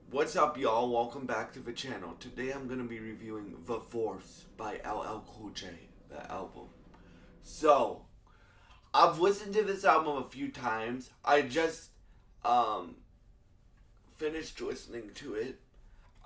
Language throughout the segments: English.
What's up, y'all? Welcome back to the channel. Today I'm gonna be reviewing The Force by LL Cool J, the album. So, I've listened to this album a few times. I just um finished listening to it,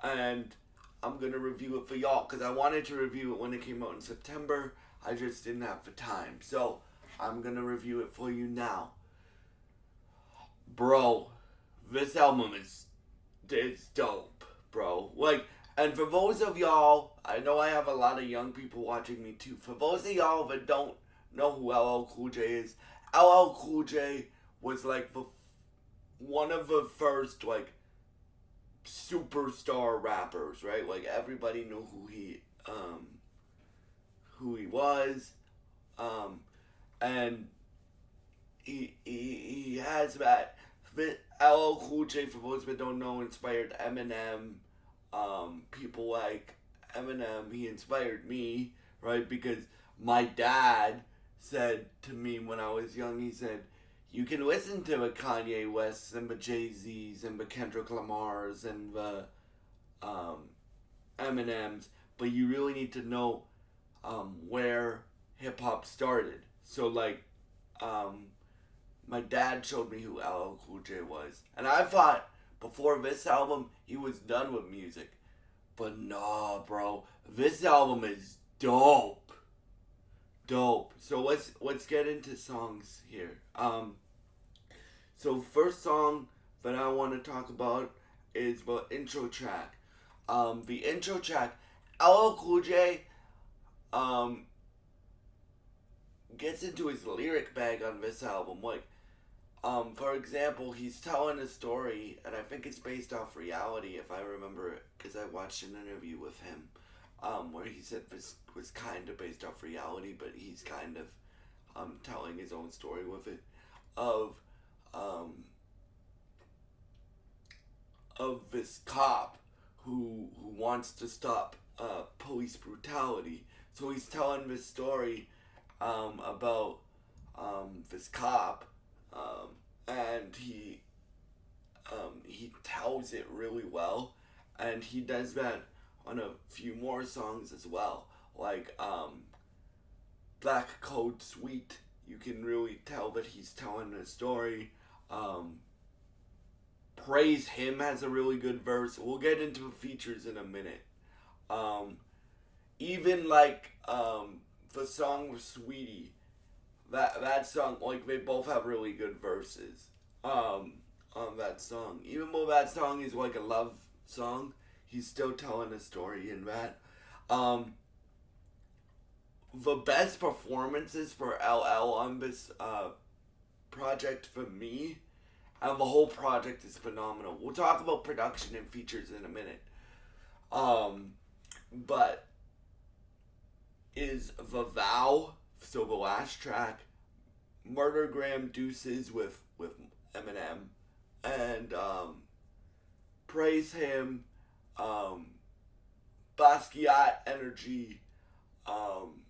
and I'm gonna review it for y'all because I wanted to review it when it came out in September. I just didn't have the time, so I'm gonna review it for you now, bro. This album is it's dope, bro. Like, and for those of y'all, I know I have a lot of young people watching me too. For those of y'all that don't know who LL Cool J is, LL Cool J was like one of the first like superstar rappers, right? Like everybody knew who he was, um, and he has that. LL Cool J, for those that don't know, inspired Eminem. People like Eminem, he inspired me, right? Because my dad said to me when I was young, he said, you can listen to the Kanye Wests and the Jay-Z's and the Kendrick Lamars and the um, Eminems, but you really need to know where hip hop started. So, like, um, my dad showed me who LL Cool J was, and I thought before this album he was done with music, but nah, bro, this album is dope, dope. So let's get into songs here. So first song that I want to talk about is the intro track. The intro track, LL Cool J, um, gets into his lyric bag on this album. Like, for example, he's telling a story, and I think it's based off reality, if I remember it, because I watched an interview with him, where he said this was kind of based off reality, but he's kind of telling his own story with it, of um, of this cop who wants to stop police brutality. So he's telling this story about this cop, and he tells it really well, and he does that on a few more songs as well, like Black Code Sweet. You can really tell that he's telling a story. Um, Praise Him has a really good verse. We'll get into the features in a minute. Um, Even like the song with Sweetie, that song, like, they both have really good verses on that song. Even though that song is like a love song, he's still telling a story in that. Um, the best performances for LL on this project for me, and the whole project is phenomenal. We'll talk about production and features in a minute. Um, but is The Vow, so the last track, Murdergram Deuces with Eminem, and Praise Him, um, Basquiat Energy, um,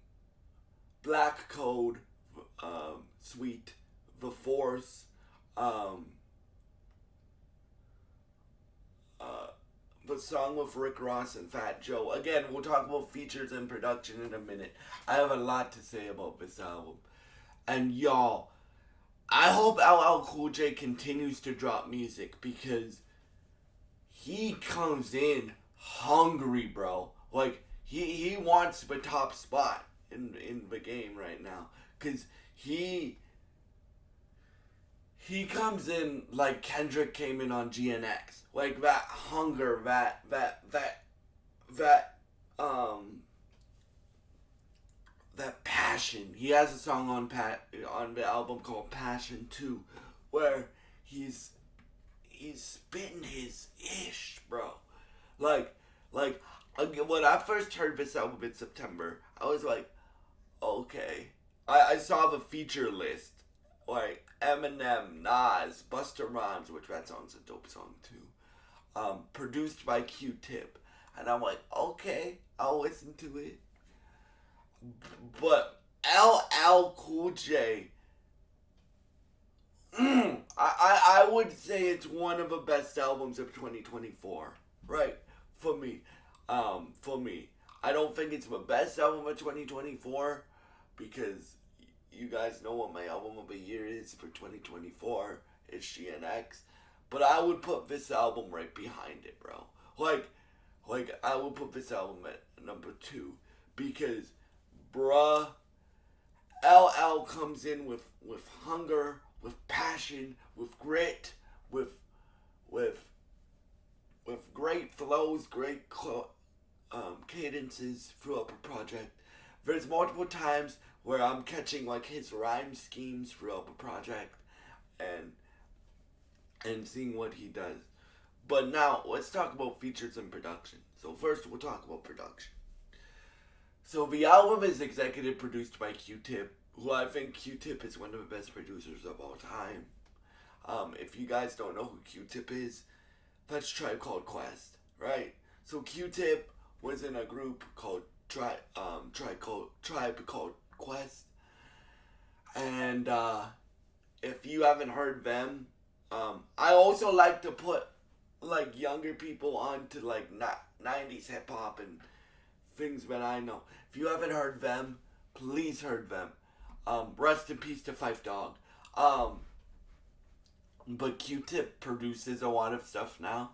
Black Code, Sweet, The Force, um, uh, the song with Rick Ross and Fat Joe. Again, we'll talk about features and production in a minute. I have a lot to say about this album. And y'all, I hope LL Cool J continues to drop music because he comes in hungry, bro. Like, he wants the top spot in the game right now. Because he comes in like Kendrick came in on GNX. Like, that hunger, that that passion. He has a song on the album called Passion 2, where he's spitting his ish, bro. Like when I first heard this album in September, I was like, okay. I saw the feature list, like Eminem, Nas, Busta Rhymes, which that song's a dope song too. Produced by Q-Tip, and I'm like, okay, I'll listen to it. But LL Cool J I would say it's one of the best albums of 2024. Right. For me. For me. I don't think it's the best album of 2024 because you guys know what my album of the year is for 2024. It's GNX. But I would put this album right behind it, bro. Like I would put this album at number 2 because, bruh, LL comes in with hunger, with passion, with grit, with with with great flows, great cadences throughout the project. There's multiple times where I'm catching like his rhyme schemes throughout the project, and seeing what he does. But now let's talk about features and production. So first we'll talk about production. So the album is executive produced by Q-Tip, who I think Q-Tip is one of the best producers of all time. If you guys don't know who Q-Tip is, that's Tribe Called Quest, right? So Q-Tip was in a group called Tribe Called Quest, and if you haven't heard them, I also like to put like younger people onto like 90s hip hop and things that I know. If you haven't heard them, please heard them. Rest in peace to Fife Dog. But Q-Tip produces a lot of stuff now.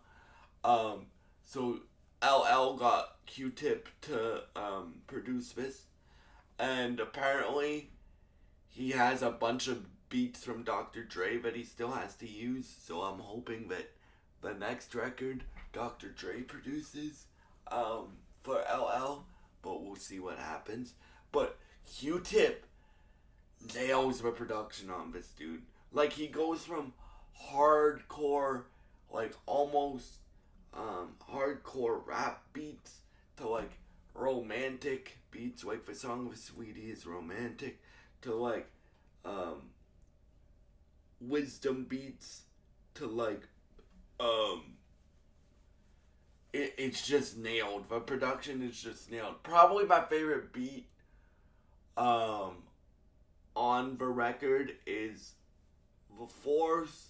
So LL got Q-Tip to produce this, and apparently he has a bunch of beats from Dr. Dre that he still has to use. So I'm hoping that the next record Dr. Dre produces for LL, but we'll see what happens. But Q-Tip nails the production on this dude. Like he goes from hardcore, like almost hardcore rap beats to like romantic beats. Like the song with Sweetie is romantic to like wisdom beats to like it's just nailed. The production is just nailed. Probably my favorite beat on the record is The Force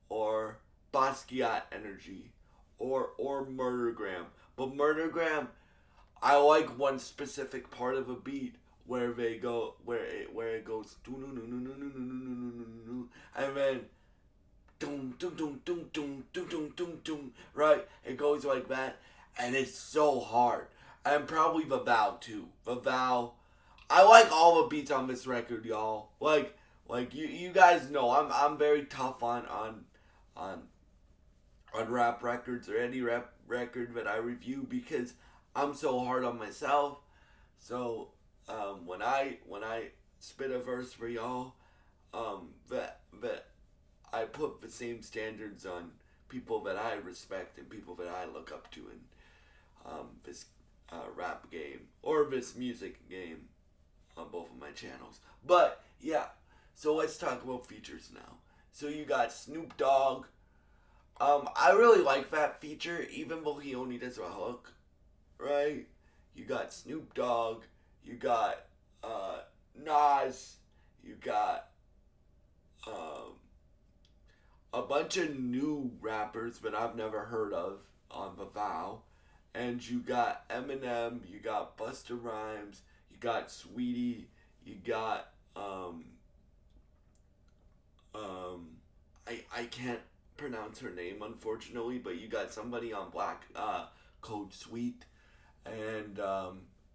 or Basquiat Energy or Murdergram. But Murdergram, I like one specific part of a beat where they go where it goes and then doom doom doom doom doom doom doom doom doom, right? It goes like that, and it's so hard. And probably the Vow too. The Vow. I like all the beats on this record, y'all. Like you guys know, I'm very tough on rap records or any rap record that I review because I'm so hard on myself. So when I spit a verse for y'all, that I put the same standards on people that I respect and people that I look up to in this rap game or this music game on both of my channels. But yeah, so let's talk about features now. So you got Snoop Dogg. I really like that feature, even though he only does a hook, right? You got Snoop Dogg. You got Nas. You got um, a bunch of new rappers that I've never heard of on the Vow. And you got Eminem, you got Busta Rhymes, you got Sweetie, you got I can't pronounce her name unfortunately, but you got somebody on Black Code Sweet, and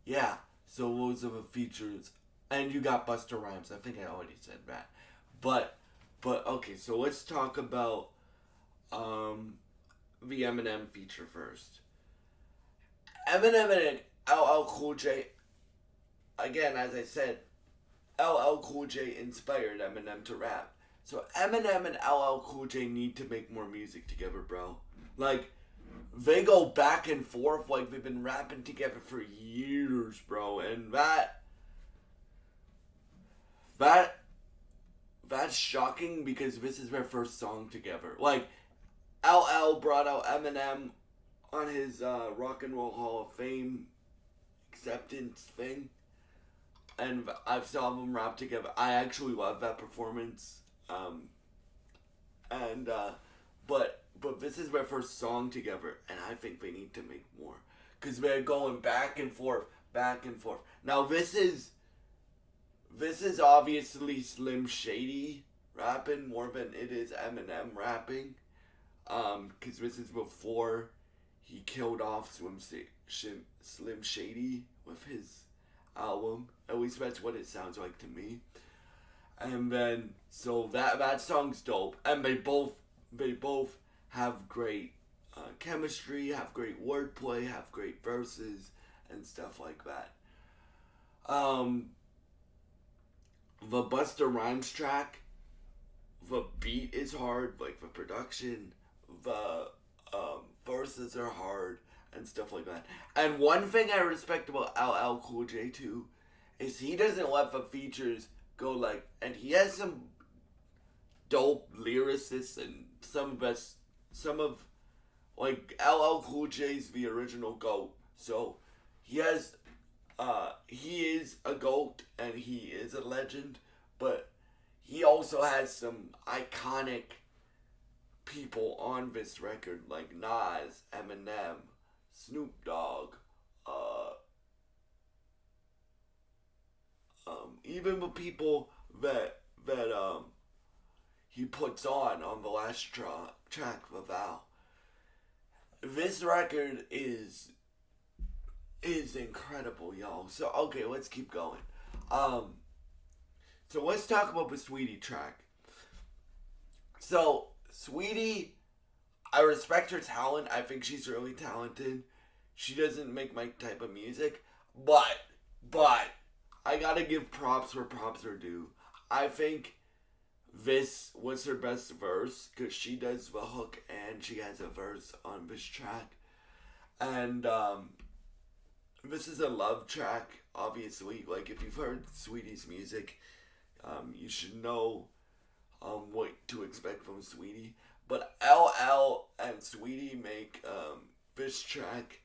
yeah, so those are the features, and you got Busta Rhymes. I think I already said that, but okay, so let's talk about the Eminem feature first. Eminem and LL Cool J, again, as I said, LL Cool J inspired Eminem to rap. So Eminem and LL Cool J need to make more music together, bro. Like, they go back and forth like they've been rapping together for years, bro. And that's shocking because this is their first song together. Like, LL brought out Eminem on his Rock and Roll Hall of Fame acceptance thing, and I saw them rap together. I actually love that performance. and but this is their first song together, and I think they need to make more because they're going back and forth, back and forth. Now this is obviously Slim Shady rapping more than it is Eminem rapping, because this is before he killed off Slim Shady with his album. At least that's what it sounds like to me. And then so that song's dope, and they both have great chemistry, have great wordplay, have great verses and stuff like that. The Busta Rhymes track, the beat is hard, like the production, the verses are hard and stuff like that. And one thing I respect about LL Cool J too is he doesn't let the features go like, and he has some dope lyricists and some of like LL Cool J's the original GOAT. So he has he is a GOAT and he is a legend, but he also has some iconic people on this record like Nas, Eminem, Snoop Dogg, even the people that he puts on the last track, Val. This record is incredible, y'all. So okay, let's keep going. So let's talk about the Sweetie track. So Sweetie, I respect her talent. I think she's really talented. She doesn't make my type of music, but I gotta give props where props are due. I think this was her best verse because she does the hook and she has a verse on this track. And this is a love track, obviously. Like, if you've heard Sweetie's music, you should know what to expect from Sweetie. But LL and Sweetie make this track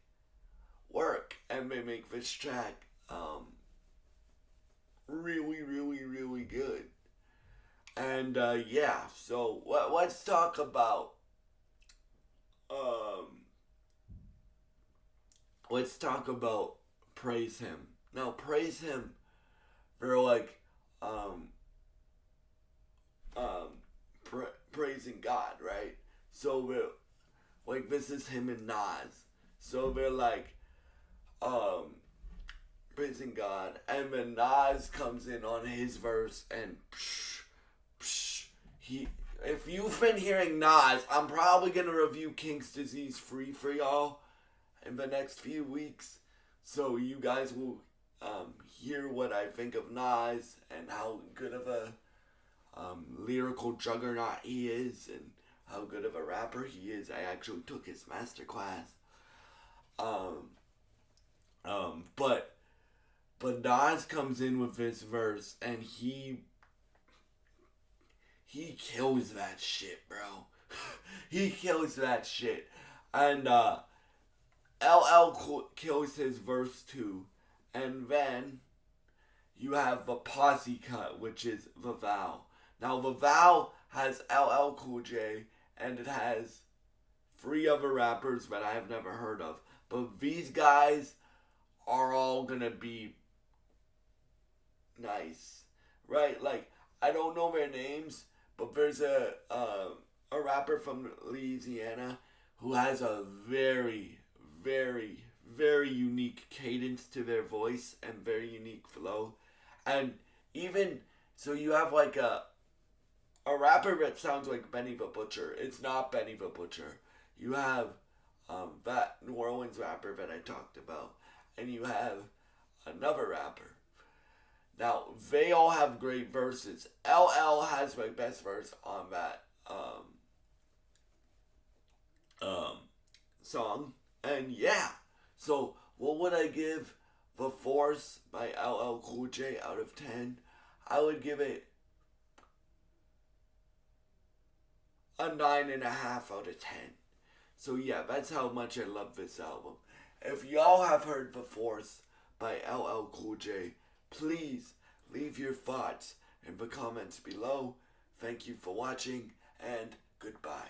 work, and they make this track really, really, really good. And yeah, so let's talk about Praise Him. Now, Praise Him, they're like praising God, right? So we're like, this is him and Nas. So they're like praising God, and then Nas comes in on his verse and if you've been hearing Nas, I'm probably gonna review King's Disease Free for y'all in the next few weeks, so you guys will hear what I think of Nas and how good of a lyrical juggernaut he is and how good of a rapper he is. I actually took his master class. But Nas comes in with this verse and he kills that shit, bro. He kills that shit. And LL kills his verse too. And then you have the posse cut, which is the Vow. Now, the Vow has LL Cool J, and it has 3 other rappers that I have never heard of. But these guys are all gonna be nice, right? Like, I don't know their names, but there's a rapper from Louisiana who has a very, very, very unique cadence to their voice and very unique flow. And even so, you have like a rapper that sounds like Benny the Butcher. It's not Benny the Butcher. You have that New Orleans rapper that I talked about, and you have another rapper. Now, they all have great verses. LL has my best verse on that song. And yeah, so what would I give The Force by LL Cool J out of 10? I would give it a 9.5 out of 10. So yeah, that's how much I love this album. If y'all have heard The Force by LL Cool J, please leave your thoughts in the comments below. Thank you for watching, and Goodbye.